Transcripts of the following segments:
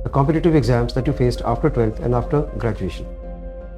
the competitive exams that you faced after 12th and after graduation.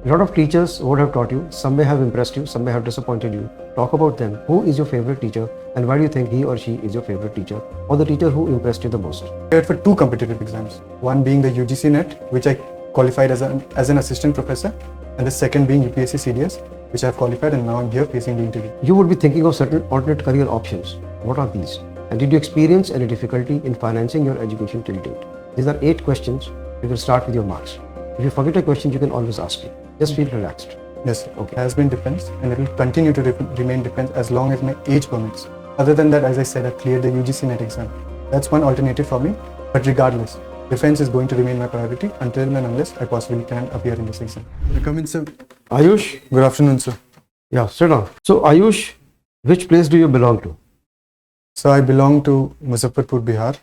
A lot of teachers would have taught you, some may have impressed you, some may have disappointed you. Talk about them. Who is your favorite teacher and why do you think he or she is your favorite teacher or the teacher who impressed you the most? I prepared for two competitive exams, one being the UGC NET, which I qualified as an assistant professor, and the second being UPSC CDS, which I have qualified, and now I'm here facing the interview. You would be thinking of certain alternate career options. What are these? And did you experience any difficulty in financing your education till date? These are 8 questions. You will start with your marks. If you forget a question, you can always ask me. Just feel relaxed. Yes, sir. Okay. It has been defense, and it will continue to remain defense as long as my age permits. Other than that, as I said, I cleared the UGC NET exam. That's one alternative for me. But regardless, defense is going to remain my priority until and unless I possibly can appear in this exam. Come in, sir. Ayush? Good afternoon, sir. Yeah, sit down. So, Ayush, which place do you belong to? So, I belong to Muzaffarpur, Bihar,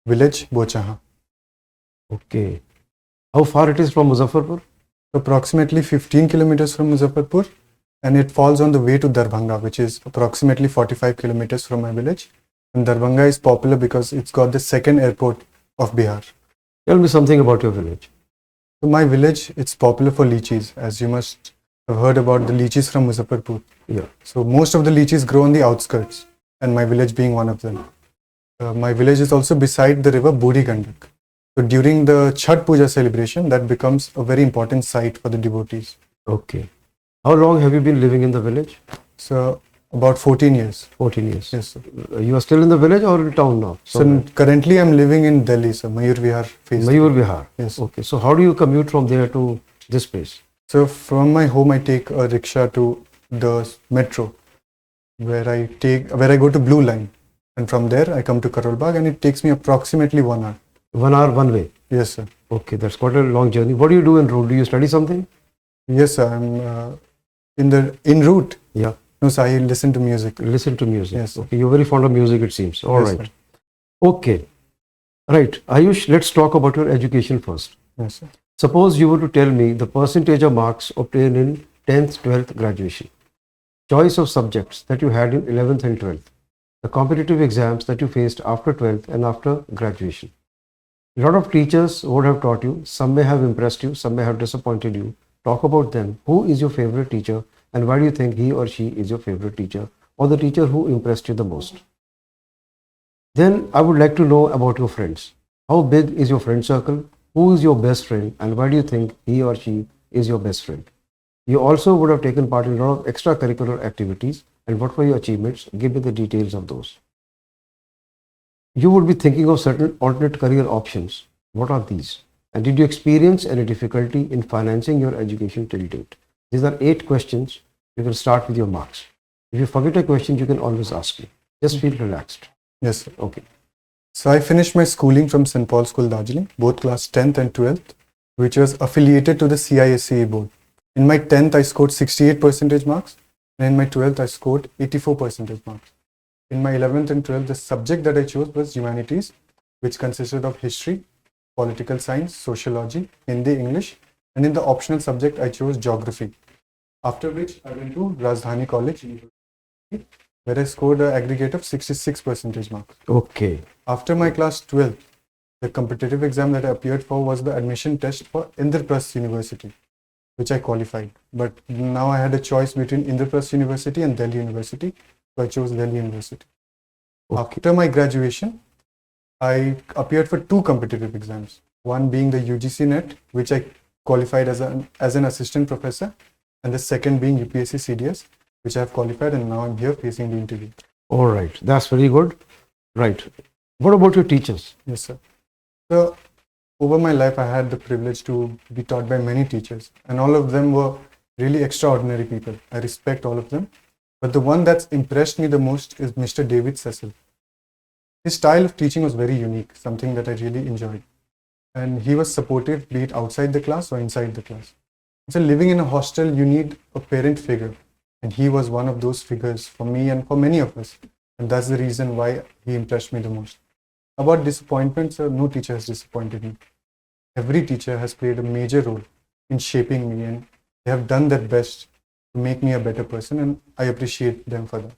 village Bochaha. Okay. How far it is from Muzaffarpur? Approximately 15 kilometers from Muzaffarpur, and it falls on the way to Darbhanga, which is approximately 45 kilometers from my village. And Darbhanga is popular because it's got the second airport of Bihar. Tell me something about your village. So my village, it's popular for lychees, as you must have heard about the lychees from Muzaffarpur. Yeah. So most of the lychees grow on the outskirts, and my village being one of them. My village is also beside the river Buri Gandak. So during the Chhat Puja celebration, that becomes a very important site for the devotees. Okay. How long have you been living in the village? So about 14 years. 14 years. Yes, sir. You are still in the village or in town now? So currently I'm living in Delhi, so Mayur Vihar. Mayur Vihar. Yes. Okay. So how do you commute from there to this place? So from my home, I take a rickshaw to the metro, where I go to Blue Line, and from there I come to Karol Bagh, and it takes me approximately 1 hour. 1 hour one way? Yes, sir. Okay, that's quite a long journey. What do you do en route? Do you study something? Yes, sir. I'm en route. Yeah. No, sir. I listen to music. Listen to music. Yes, sir. Okay, you're very fond of music, it seems. All Yes, right. sir. Okay. Right. Ayush, let's talk about your education first. Yes, sir. Suppose you were to tell me the percentage of marks obtained in 10th, 12th graduation, choice of subjects that you had in 11th and 12th, the competitive exams that you faced after 12th and after graduation. A lot of teachers would have taught you, some may have impressed you, some may have disappointed you. Talk about them. Who is your favorite teacher and why do you think he or she is your favorite teacher or the teacher who impressed you the most? Then I would like to know about your friends. How big is your friend circle? Who is your best friend and why do you think he or she is your best friend? You also would have taken part in a lot of extracurricular activities and what were your achievements? Give me the details of those. You would be thinking of certain alternate career options. What are these? And did you experience any difficulty in financing your education till date? These are 8 questions. You can start with your marks. If you forget a question, you can always ask me. Just feel relaxed. Yes, sir. Okay. So I finished my schooling from St. Paul's School, Darjeeling, both class 10th and 12th, which was affiliated to the CISCA board. In my 10th, I scored 68% marks, and in my 12th, I scored 84% marks. In my 11th and 12th, the subject that I chose was humanities, which consisted of history, political science, sociology, Hindi, English, and in the optional subject, I chose geography. After which, I went to Rajdhani College, where I scored an aggregate of 66% marks. Okay. After my class 12, the competitive exam that I appeared for was the admission test for Indraprasth University, which I qualified. But now I had a choice between Indraprasth University and Delhi University, so I chose Delhi University. Okay. After my graduation, I appeared for 2 competitive exams, one being the UGC NET, which I qualified as an assistant professor, and the second being UPSC CDS, which I have qualified, and now I'm here facing the interview. All right. That's very good. Right. What about your teachers? Yes, sir. So, over my life, I had the privilege to be taught by many teachers, and all of them were really extraordinary people. I respect all of them. But the one that's impressed me the most is Mr. David Cecil. His style of teaching was very unique, something that I really enjoyed. And he was supportive, be it outside the class or inside the class. So living in a hostel, you need a parent figure. And he was one of those figures for me and for many of us. And that's the reason why he impressed me the most. About disappointments, no teacher has disappointed me. Every teacher has played a major role in shaping me, and they have done their best to make me a better person, and I appreciate them for that.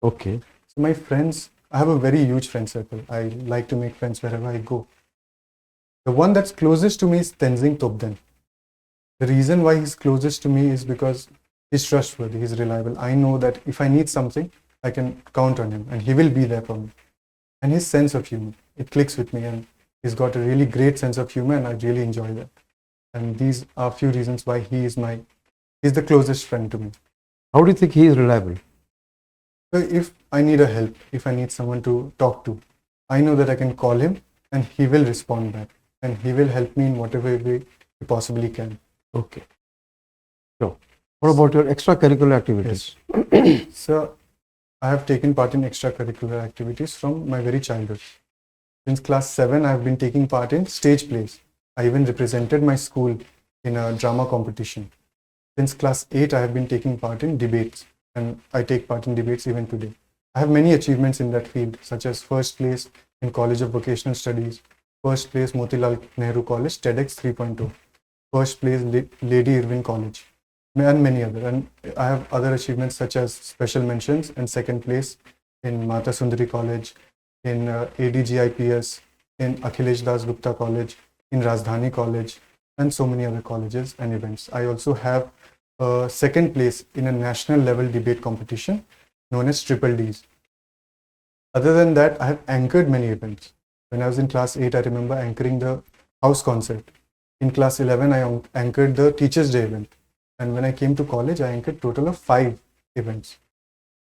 Okay. So my friends, I have a very huge friend circle. I like to make friends wherever I go. The one that's closest to me is Tenzing Topden. The reason why he's closest to me is because he's trustworthy, he's reliable. I know that if I need something, I can count on him and he will be there for me. And his sense of humor, it clicks with me, and he's got a really great sense of humor, and I really enjoy that. And these are a few reasons why he's the closest friend to me. How do you think he is reliable? So if I need a help, if I need someone to talk to, I know that I can call him and he will respond back and he will help me in whatever way he possibly can. Okay. So, what about your extracurricular activities? Yes. So, I have taken part in extracurricular activities from my very childhood. Since class 7, I have been taking part in stage plays. I even represented my school in a drama competition. Since class 8, I have been taking part in debates, and I take part in debates even today. I have many achievements in that field, such as first place in College of Vocational Studies, first place Motilal Nehru College TEDx 3.0, first place Lady Irwin College, and many other. And I have other achievements such as special mentions and second place in Mata Sundari College, in ADGIPS, in Akhilesh Das Gupta College, in Rajdhani College, and so many other colleges and events. I also have second place in a national level debate competition known as Triple Ds. Other than that, I have anchored many events. When I was in class 8, I remember anchoring the house concert. In class 11, I anchored the Teachers' Day event. And when I came to college, I anchored total of 5 events.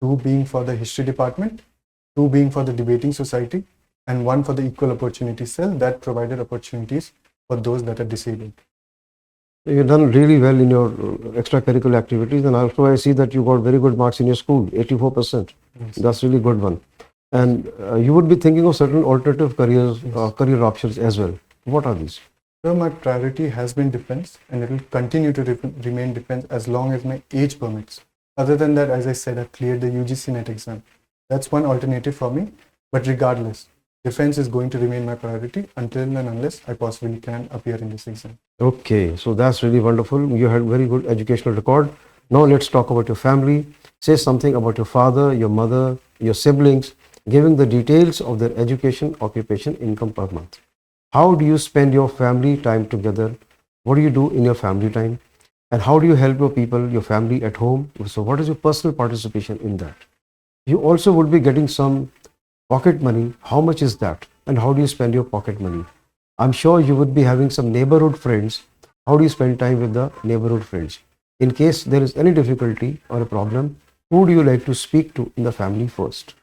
2 being for the history department, 2 being for the debating society, and 1 for the equal opportunity cell that provided opportunities for those that are disabled. You've done really well in your extracurricular activities, and also I see that you got very good marks in your school, 84%. Yes. That's really good one. And you would be thinking of certain alternative careers, Yes. career options as well. What are these? So my priority has been defense, and it will continue to remain defense as long as my age permits. Other than that, as I said, I've cleared the UGC NET exam. That's one alternative for me. But regardless, defense is going to remain my priority until and unless I possibly can appear in this exam. Okay, so that's really wonderful. You had very good educational record. Now let's talk about your family. Say something about your father, your mother, your siblings, giving the details of their education, occupation, income per month. How do you spend your family time together? What do you do in your family time? And how do you help your people, your family at home? So what is your personal participation in that? You also would be getting some pocket money. How much is that? And how do you spend your pocket money? I'm sure you would be having some neighborhood friends. How do you spend time with the neighborhood friends? In case there is any difficulty or a problem, who do you like to speak to in the family first?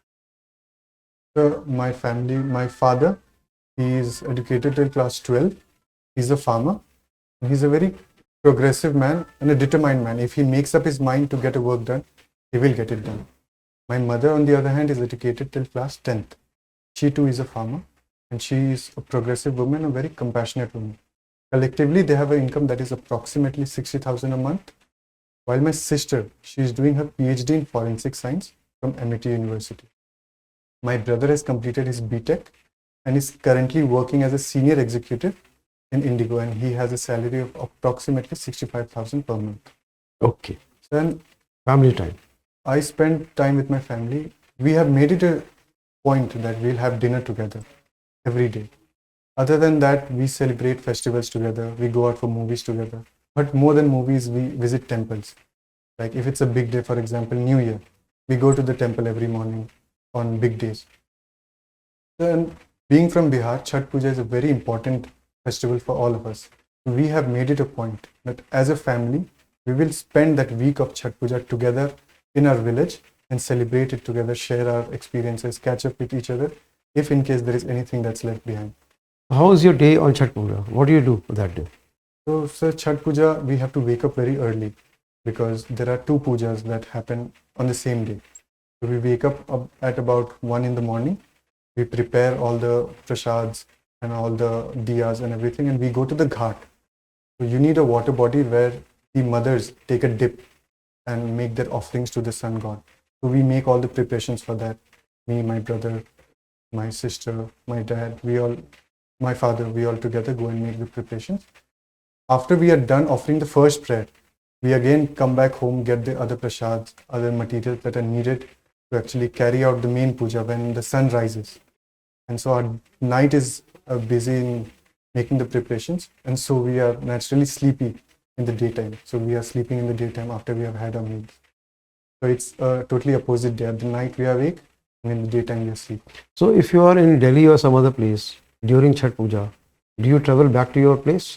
So my family, my father, he is educated till class 12. He's a farmer. He's a very progressive man and a determined man. If he makes up his mind to get a work done, he will get it done. My mother, on the other hand, is educated till class 10th. She too is a farmer, and she is a progressive woman, a very compassionate woman. Collectively, they have an income that is approximately 60,000 a month. While my sister, she is doing her PhD in forensic science from MIT University. My brother has completed his BTech and is currently working as a senior executive in Indigo, and he has a salary of approximately 65,000 per month. Okay. So then Family time. I spend time with my family. We have made it a point that we'll have dinner together every day. Other than that, we celebrate festivals together. We go out for movies together. But more than movies, we visit temples. Like if it's a big day, for example, New Year, we go to the temple every morning on big days. Then, being from Bihar, Chhath Puja is a very important festival for all of us. We have made it a point that as a family, we will spend that week of Chhath Puja together in our village and celebrate it together, share our experiences, catch up with each other, if in case there is anything that's left behind. How is your day on Chhath Puja? What do you do that day? So, sir, Chhath Puja, we have to wake up very early because there are 2 pujas that happen on the same day. So we wake up at about 1 in the morning. We prepare all the prasads and all the diyas and everything, and we go to the ghat. So you need a water body where the mothers take a dip and make their offerings to the sun god. So we make all the preparations for that. Me, my brother, my sister, my dad, my father, we all together go and make the preparations. After we are done offering the first prayer, we again come back home, get the other prasads, other materials that are needed to actually carry out the main puja when the sun rises. And so our night is busy in making the preparations, and so we are naturally sleepy in the daytime. So we are sleeping in the daytime after we have had our meals. So it's totally opposite day. At the night we are awake, and in the daytime we are asleep. So if you are in Delhi or some other place during Chhat Puja, do you travel back to your place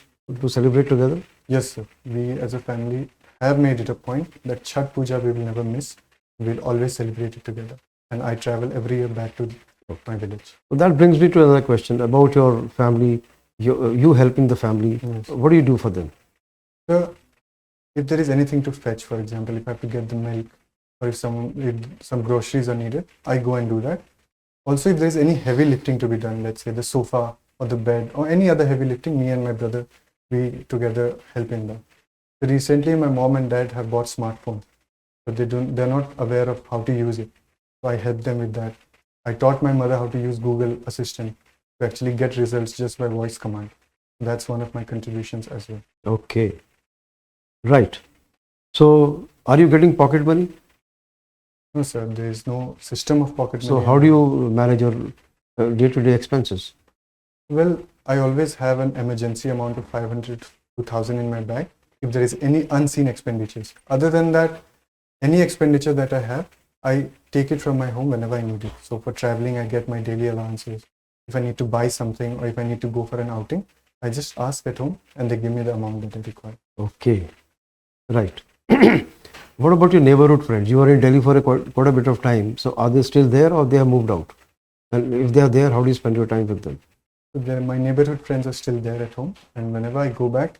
to celebrate together? Yes, sir. We as a family have made it a point that Chhat Puja we will never miss. We'll always celebrate it together. And I travel every year back to my village. So that brings me to another question about your family, you helping the family. Yes. What do you do for them? So if there is anything to fetch, for example, if I have to get the milk or if some groceries are needed, I go and do that. Also, if there is any heavy lifting to be done, let's say the sofa or the bed or any other heavy lifting, me and my brother, we together help in that. So recently, my mom and dad have bought smartphones, but they're not aware of how to use it. So I help them with that. I taught my mother how to use Google Assistant to actually get results just by voice command. That's one of my contributions as well. Okay. Right. So are you getting pocket money? No, sir, there is no system of pocket money. So how do you manage your day-to-day expenses? Well, I always have an emergency amount of 500 to 1000 in my bag if there is any unseen expenditures. Other than that, any expenditure that I have, I take it from my home whenever I need it. So for traveling, I get my daily allowances. If I need to buy something or if I need to go for an outing, I just ask at home and they give me the amount that I require. Okay. Right. What about your neighborhood friends? You are in Delhi for quite a bit of time. So are they still there or they have moved out? And if they are there, how do you spend your time with them? So my neighborhood friends are still there at home. And whenever I go back,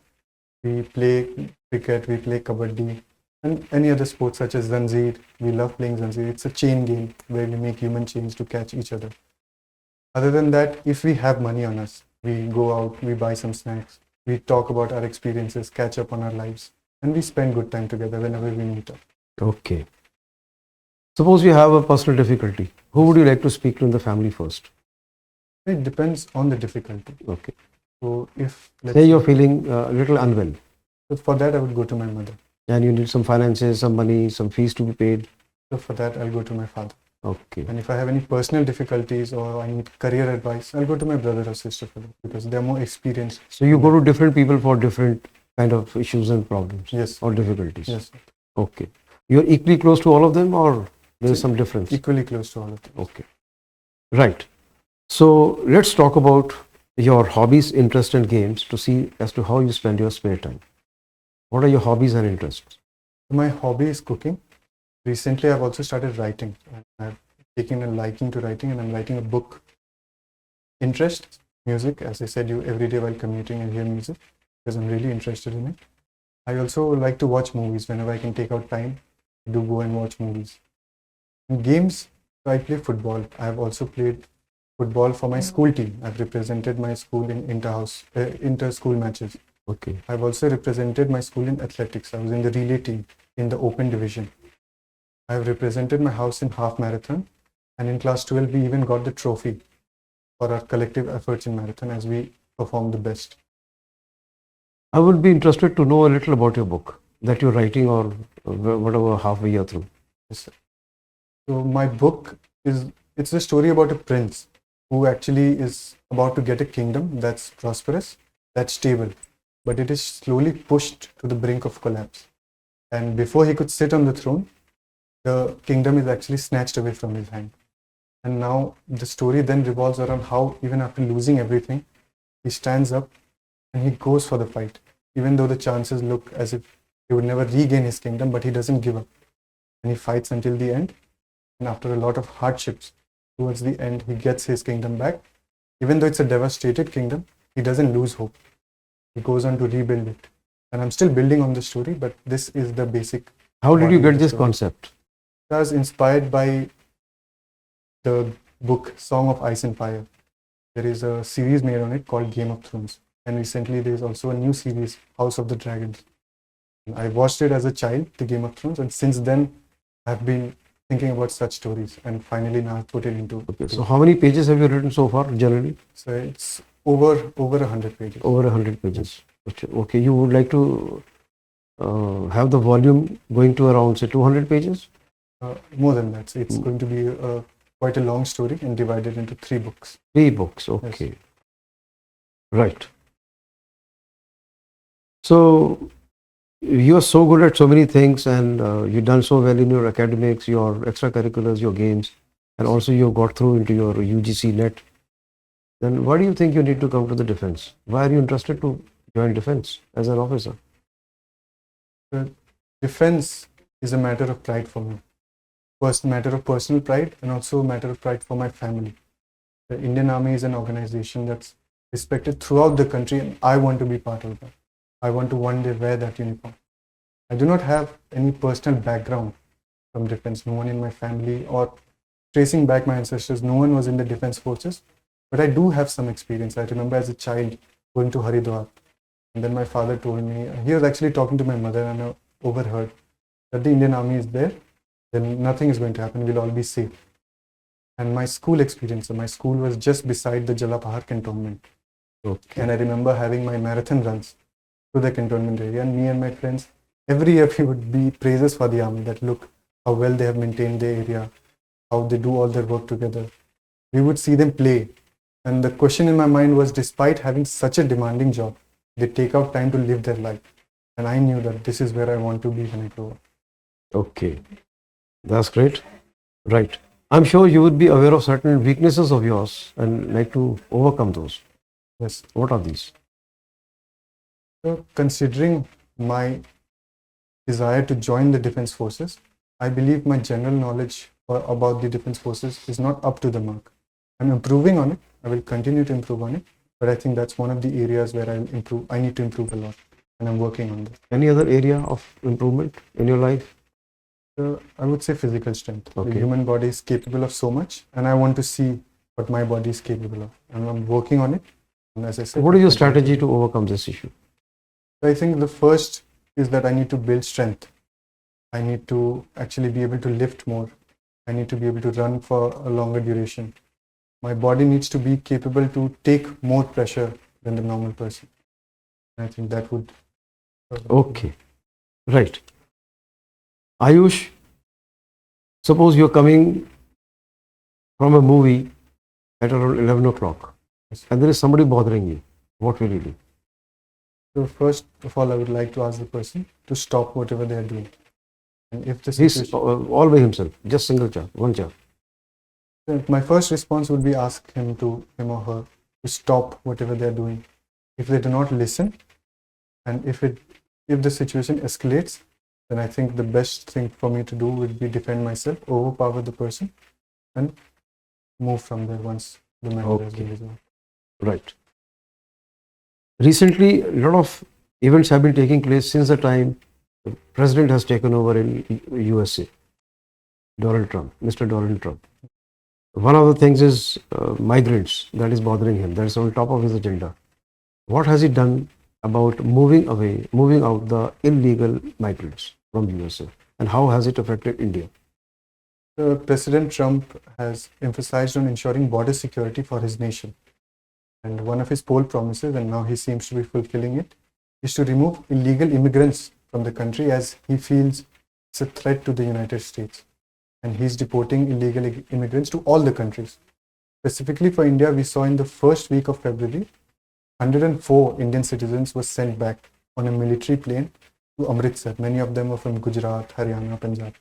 we play cricket, we play kabaddi, and any other sports such as Zanjeer. We love playing Zanjeer. It's a chain game where we make human chains to catch each other. Other than that, if we have money on us, we go out, we buy some snacks, we talk about our experiences, catch up on our lives, and we spend good time together whenever we meet up. Okay. Suppose you have a personal difficulty. Who would you like to speak to in the family first? It depends on the difficulty. Okay. So if Say you're feeling a little unwell so for that, I would go to my mother. and you need some finances, some money, some fees to be paid. So for that, I'll go to my father. Okay. And if I have any personal difficulties or I need career advice, I'll go to my brother or sister for that because they're more experienced. So you go to different people for different kind of issues and problems. Yes. Or difficulties. Yes. Okay. You're equally close to all of them or there is some difference? Equally close to all of them. Okay. Right. So let's talk about your hobbies, interests and games to see as to how you spend your spare time. What are your hobbies and interests? My hobby is cooking. Recently, I've also started writing. I've taken a liking to writing and I'm writing a book. Interest, music, as I said, you every day while commuting and hear music because I'm really interested in it. I also like to watch movies whenever I can take out time. I do go and watch movies. In games, I play football. I have also played football for my school team. I've represented my school in inter-school matches. Okay. I've also represented my school in athletics. I was in the relay team in the open division. I have represented my house in half marathon, and in class 12 we even got the trophy for our collective efforts in marathon as we performed the best. I would be interested to know a little about your book that you're writing or whatever half a year through. Yes, sir. So my book it's a story about a prince who actually is about to get a kingdom that's prosperous, that's stable, but it is slowly pushed to the brink of collapse. And before he could sit on the throne, the kingdom is actually snatched away from his hand. And now the story then revolves around how even after losing everything, he stands up and he goes for the fight. Even though the chances look as if he would never regain his kingdom, but he doesn't give up. And he fights until the end. And after a lot of hardships, towards the end, he gets his kingdom back. Even though it's a devastated kingdom, he doesn't lose hope. He goes on to rebuild it. And I'm still building on the story, but this is the basic. How did you body of get the this story. concept? I was inspired by the book Song of Ice and Fire. There is a series made on it called Game of Thrones. And recently there is also a new series, House of the Dragons. I watched it as a child, the Game of Thrones, and since then I've been thinking about such stories and finally now I've put it into. Okay. So how many pages have you written so far generally? So it's over 100 pages. Over 100 pages. Okay. You would like to have the volume going to around say 200 pages? More than that. So it's going to be quite a long story and divided into 3 books. 3 books. Okay. Yes. Right. So you are so good at so many things, and you've done so well in your academics, your extracurriculars, your games, and also you got through into your UGC net. Then why do you think you need to come to the defense? Why are you interested to join defense as an officer? The defense is a matter of pride for me. First, matter of personal pride, and also a matter of pride for my family. The Indian Army is an organization that's respected throughout the country, and I want to be part of that. I want to one day wear that uniform. I do not have any personal background from defense. No one in my family, or tracing back my ancestors, no one was in the defense forces. But I do have some experience. I remember as a child going to Haridwar, and then my father told me, he was actually talking to my mother, and I overheard that the Indian Army is there, then nothing is going to happen, we'll all be safe. And my school experience, so my school was just beside the Jalapahar cantonment. Okay. And I remember having my marathon runs to the cantonment area, and me and my friends, every year we would be praises for the army, that look how well they have maintained their area, how they do all their work together. We would see them play. And the question in my mind was, despite having such a demanding job, they take out time to live their life. And I knew that this is where I want to be when I grow up. Okay. That's great. Right. I'm sure you would be aware of certain weaknesses of yours and like to overcome those. Yes. What are these? So considering my desire to join the defense forces, I believe my general knowledge about the defense forces is not up to the mark. I'm improving on it. I will continue to improve on it. But I think that's one of the areas where I'll improve. I need to improve a lot, and I'm working on that. Any other area of improvement in your life? I would say physical strength. Okay. The human body is capable of so much, and I want to see what my body is capable of, and I'm working on it. And as I said, What is your strategy to overcome this issue? I think the first is that I need to build strength. I need to actually be able to lift more. I need to be able to run for a longer duration. My body needs to be capable to take more pressure than the normal person. I think that would. Okay. Right. Ayush, suppose you're coming from a movie at around 11 o'clock and there is somebody bothering you. What will you do? So first of all, I would like to ask the person to stop whatever they are doing. And if the He's situation, all by himself, just single child, one child. my first response would be ask him or her to stop whatever they are doing. If they do not listen, and if the situation escalates, then I think the best thing for me to do would be defend myself, overpower the person, and move from there once the matter has been resolved. Right. Recently, a lot of events have been taking place since the time the president has taken over in USA, Donald Trump, Mr. Donald Trump. One of the things is migrants that is bothering him. That is on top of his agenda. What has he done about moving out the illegal migrants from USA, and how has it affected India? President Trump has emphasized on ensuring border security for his nation. And one of his poll promises, and now he seems to be fulfilling it, is to remove illegal immigrants from the country, as he feels it's a threat to the United States. And he's deporting illegal immigrants to all the countries. Specifically for India, we saw in the first week of February, 104 Indian citizens were sent back on a military plane to Amritsar. Many of them were from Gujarat, Haryana, Punjab.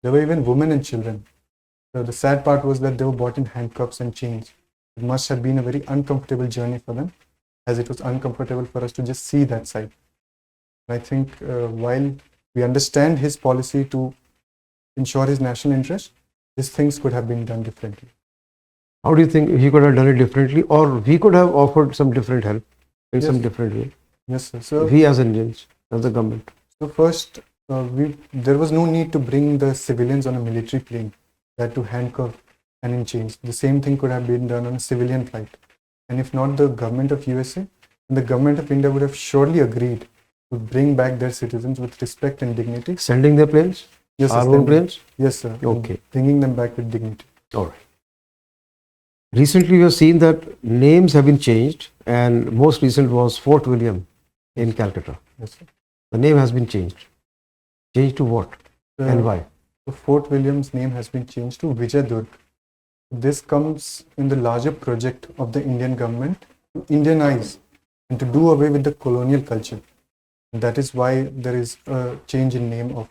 There were even women and children. So the sad part was that they were brought in handcuffs and chains. It must have been a very uncomfortable journey for them, as it was uncomfortable for us to just see that side. I think while we understand his policy to ensure his national interest, these things could have been done differently. How do you think he could have done it differently, or we could have offered some different help in some different way? Yes, sir. So we as Indians, as the government. So first, there was no need to bring the civilians on a military plane, that to handcuff and in chains. The same thing could have been done on a civilian flight. And if not the government of USA, the government of India would have surely agreed to bring back their citizens with respect and dignity. Sending their planes? Yes, our own planes? Yes, sir. Okay. Bringing them back with dignity. All right. Recently, we have seen that names have been changed, and most recent was Fort William in Calcutta. Yes, sir. The name has been changed. Changed to what and why? So Fort William's name has been changed to Vijayadurg. This comes in the larger project of the Indian government to Indianize and to do away with the colonial culture. That is why there is a change in name of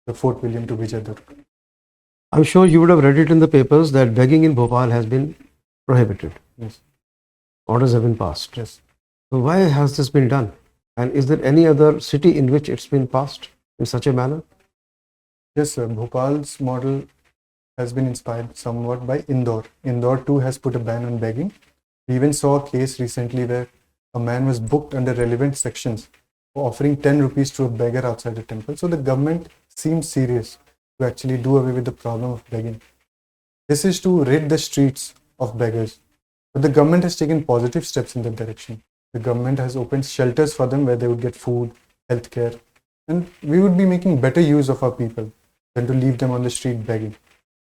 the Fort William to Vijayadurg. I'm sure you would have read it in the papers that begging in Bhopal has been prohibited. Yes. Orders have been passed. Yes. So why has this been done? And is there any other city in which it's been passed in such a manner? Yes, sir. Bhopal's model has been inspired somewhat by Indore. Indore too has put a ban on begging. We even saw a case recently where a man was booked under relevant sections for offering 10 rupees to a beggar outside a temple. So the government seems serious to actually do away with the problem of begging. This is to rid the streets of beggars. But the government has taken positive steps in that direction. The government has opened shelters for them where they would get food, healthcare, and we would be making better use of our people than to leave them on the street begging.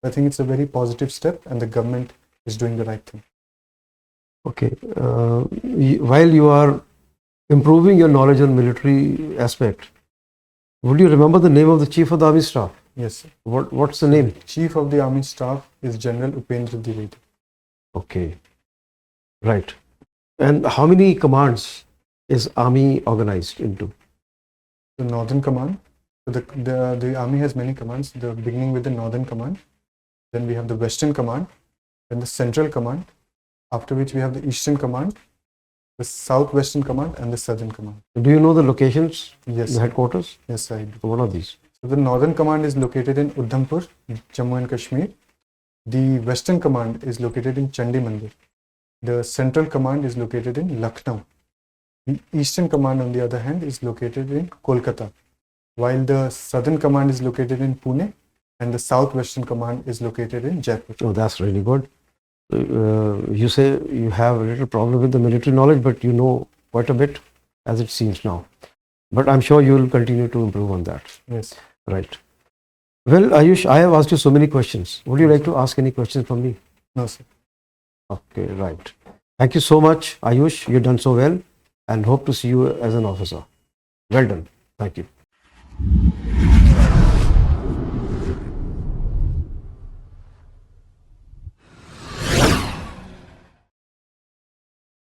I think it's a very positive step, and the government is doing the right thing. Okay. While you are improving your knowledge on military aspect, would you remember the name of the Chief of the Army Staff? Yes, sir. What's the name? Chief of the Army Staff is General Upendra Dwivedi. Okay. Right. And how many commands is Army organized into? The Northern Command. So the Army has many commands. The beginning with the Northern Command. Then we have the Western Command. Then the Central Command. After which we have the Eastern Command, the Southwestern Command, and the Southern Command. Do you know the locations? Yes. The headquarters? Yes, I do. What are these? So the Northern Command is located in Udhampur, Jammu and Kashmir. The Western Command is located in Chandi Mandir. The Central Command is located in Lucknow. The Eastern Command, on the other hand, is located in Kolkata, while the Southern Command is located in Pune, and the Southwestern Command is located in Jaipur. Oh, that's really good. You say you have a little problem with the military knowledge, but you know quite a bit as it seems now. But I'm sure you will continue to improve on that. Yes. Right. Well, Ayush, I have asked you so many questions. Would you like to ask any questions from me? No, sir. Okay, right. Thank you so much, Ayush. You've done so well and hope to see you as an officer. Well done. Thank you.